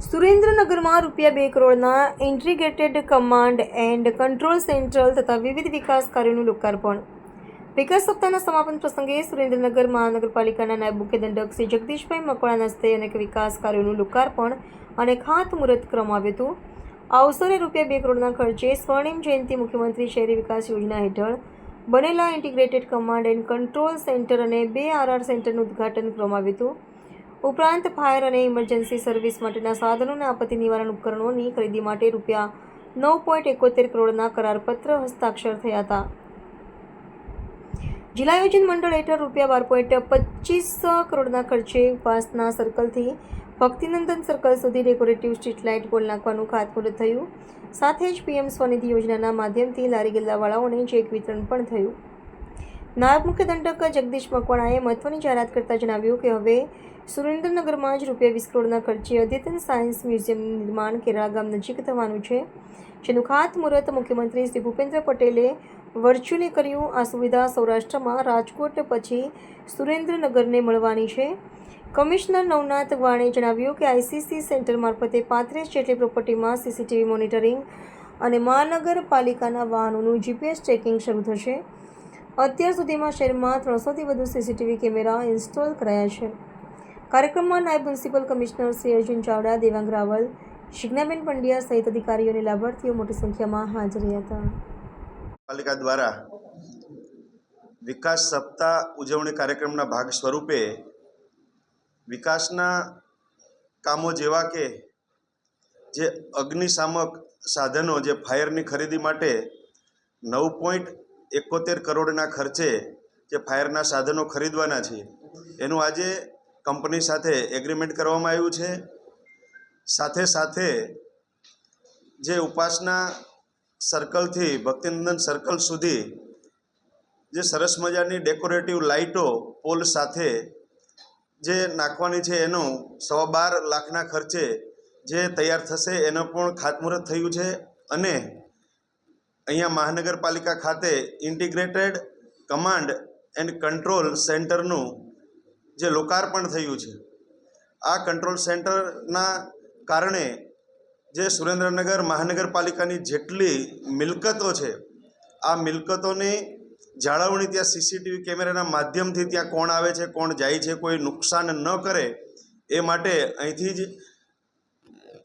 સુરેન્દ્રનગરમાં ₹2 કરોડના integrated command and control centre તથા વિવિધ વિકાસ કાર્યોનું લોકાર્પણ. વિકાસ સપ્તાહના સમાપન પ્રસંગે સુરેન્દ્રનગર મહાનગરપાલિકાના નાયબ મુખ્ય દંડક શ્રી જગદીશભાઈ મકવાણાના હસ્તે અનેક વિકાસ કાર્યોનું લોકાર્પણ અને ખાતમુહૂર્ત કરવામાં આવ્યું હતું. આ અવસરે ₹2 કરોડના ખર્ચે સ્વર્ણિમ જયંતિ મુખ્યમંત્રી શહેરી વિકાસ યોજના હેઠળ બનેલા integrated command and control centre અને 2 RR સેન્ટરનું ઉદ્ઘાટન કરવામાં આવ્યું હતું. ઉપરાંત ફાયર અને ઇમરજન્સી સર્વિસ માટેના સાધનો અને આપત્તિ નિવારણ ઉપકરણોની ખરીદી માટે ₹9.71 કરોડના કરારપત્ર હસ્તાક્ષર થયા હતા. જિલ્લા આયોજન મંડળ હેઠળ ₹12.25 કરોડના ખર્ચે ઉપાસના સર્કલથી ભક્તિનંદન સર્કલ સુધી ડેકોરેટિવ સ્ટ્રીટ લાઇટ પોલ નાખવાનું ખાતમુહૂર્ત થયું. સાથે જ PM સ્વનિધિ યોજનાના માધ્યમથી લારી ગલ્લાવાળાઓને ચેક વિતરણ પણ થયું. નાયબ મુખ્ય દંડક જગદીશ મકવાણાએ મહત્વની જાહેરાત કરતા જણાવ્યું કે હવે સુરેન્દ્રનગરમાં જ ₹20 કરોડના ખર્ચે અદ્યતન સાયન્સ મ્યુઝિયમનું નિર્માણ કેરાળા ગામ નજીક થવાનું છે, જેનું ખાતમુહૂર્ત મુખ્યમંત્રી શ્રી ભૂપેન્દ્ર પટેલે વર્ચ્યુઅલી કર્યું. આ સુવિધા સૌરાષ્ટ્રમાં રાજકોટ પછી સુરેન્દ્રનગરને મળવાની છે. કમિશનર નવનાથ વાણે જણાવ્યું કે ICC સેન્ટર મારફતે 35 જેટલી પ્રોપર્ટીમાં CCTV મોનિટરિંગ અને મહાનગરપાલિકાના વાહનોનું GPS ટ્રેકિંગ શરૂ થશે. અત્યાર સુધીમાં શહેરમાં 300થી વધુ CCTV કેમેરા ઇન્સ્ટોલ કરાયા છે. કાર્યક્રમમાં નાયબ મ્યુનિસિપલ કમિશનર શ્રી અર્જુન ચાવડા, દેવાંગ રાવલ, શિગ્નાબેન પંડ્યા સહિત અધિકારીઓ અને લાભાર્થીઓ મોટી સંખ્યામાં હાજર હતા. પાલિકા દ્વારા વિકાસ સપ્તાહ ઉજવણી કાર્યક્રમના ભાગ સ્વરૂપે વિકાસના કામો જેવા કે જે અગ્નિશામક સાધનો, જે ફાયરની ખરીદી માટે 9.71 કરોડના ખર્ચે જે ફાયરના સાધનો ખરીદવાના છે, એનું આજે કંપની સાથે એગ્રીમેન્ટ કરવામાં આવ્યું છે. સાથે સાથે જે ઉપાસના સર્કલથી ભક્તિનંદન સર્કલ સુધી જે સરસ મજાની ડેકોરેટિવ લાઇટો પોલ સાથે જે નાખવાની છે, એનું 12.5 લાખના ખર્ચે જે તૈયાર થશે એનું પણ ખાતમુહૂર્ત થયું છે. અને અહીંયા મહાનગરપાલિકા ખાતે ઇન્ટિગ્રેટેડ કમાન્ડ એન્ડ કંટ્રોલ સેન્ટરનું જે લોકાર્પણ થયું છે. આ કંટ્રોલ સેન્ટરના કારણે જે સુરેન્દ્રનગર મહાનગરપાલિકાની જેટલી મિલકતો છે, આ મિલકતોની જાળવણી ત્યાં CCTV કેમેરાના માધ્યમથી ત્યાં કોણ આવે છે, કોણ જાય છે, કોઈ નુકસાન ન કરે એ માટે અહીંથી જ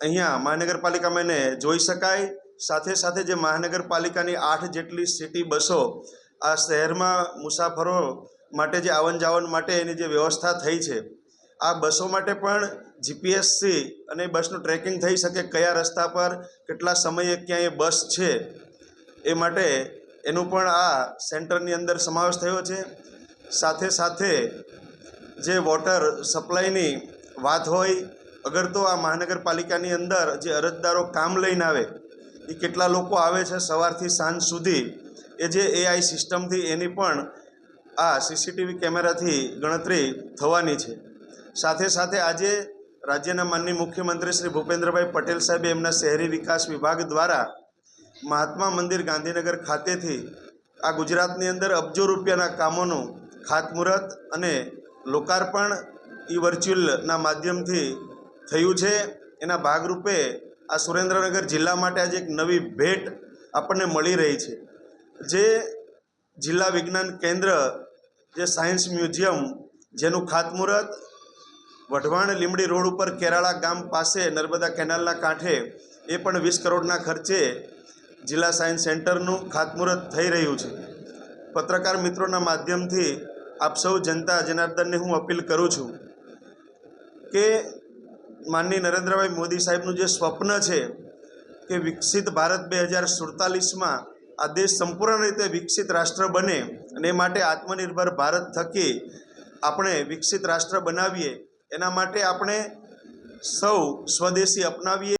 અહીંયા મહાનગરપાલિકામાં એને જોઈ શકાય. સાથે સાથે જે મહાનગરપાલિકાની 8 જેટલી સિટી બસો આ શહેરમાં મુસાફરો માટે જે આવન જાવન માટે એની જે વ્યવસ્થા થઈ છે, આ બસો માટે પણ GPSથી અને બસનું ટ્રેકિંગ થઈ શકે, કયા રસ્તા પર કેટલા સમયે ક્યાંય બસ છે, એ માટે એનું પણ આ સેન્ટરની અંદર સમાવેશ થયો છે. સાથે સાથે જે વોટર સપ્લાયની વાત હોય, અગર તો આ મહાનગરપાલિકાની અંદર જે અરજદારો કામ લઈને આવે એ કેટલા લોકો આવે છે સવારથી સાંજ સુધી, એ જે AI સિસ્ટમથી એની પણ આ CCTV કેમેરાથી ગણતરી થવાની છે. સાથે સાથે આજે રાજ્યના માનનીય મુખ્યમંત્રી શ્રી ભૂપેન્દ્રભાઈ પટેલ સાહેબે એમના શહેરી વિકાસ વિભાગ દ્વારા મહાત્મા મંદિર ગાંધીનગર ખાતેથી આ ગુજરાતની અંદર અબજો રૂપિયાના કામોનું ખાતમુહૂર્ત અને લોકાર્પણ વર્ચ્યુઅલના માધ્યમથી થયું છે. એના ભાગરૂપે આ સુરેન્દ્રનગર જિલ્લા માટે આજે એક નવી ભેટ આપણને મળી રહી છે. જે જિલ્લા વિજ્ઞાન કેન્દ્ર, જે સાયન્સ મ્યુઝિયમ, જેનું ખાતમુહૂર્ત વઢવાણ લીંબડી રોડ ઉપર કેરાળા ગામ પાસે નર્મદા કેનાલના કાંઠે એ પણ 20 કરોડના ખર્ચે જિલ્લા સાયન્સ સેન્ટરનું ખાતમુહૂર્ત થઈ રહ્યું છે. પત્રકાર મિત્રોના માધ્યમથી આપ સૌ જનતા જનાર્દનને હું અપીલ કરું છું કે માનનીય નરેન્દ્રભાઈ મોદી સાહેબનું જે સ્વપ્ન છે કે વિકસિત ભારત 2047માં આ દેશ સંપૂર્ણ રીતે વિકસિત રાષ્ટ્ર બને, અને એ માટે આત્મનિર્ભર ભારત થકી આપણે વિકસિત રાષ્ટ્ર બનાવીએ, એના માટે આપણે સૌ સ્વદેશી અપનાવીએ.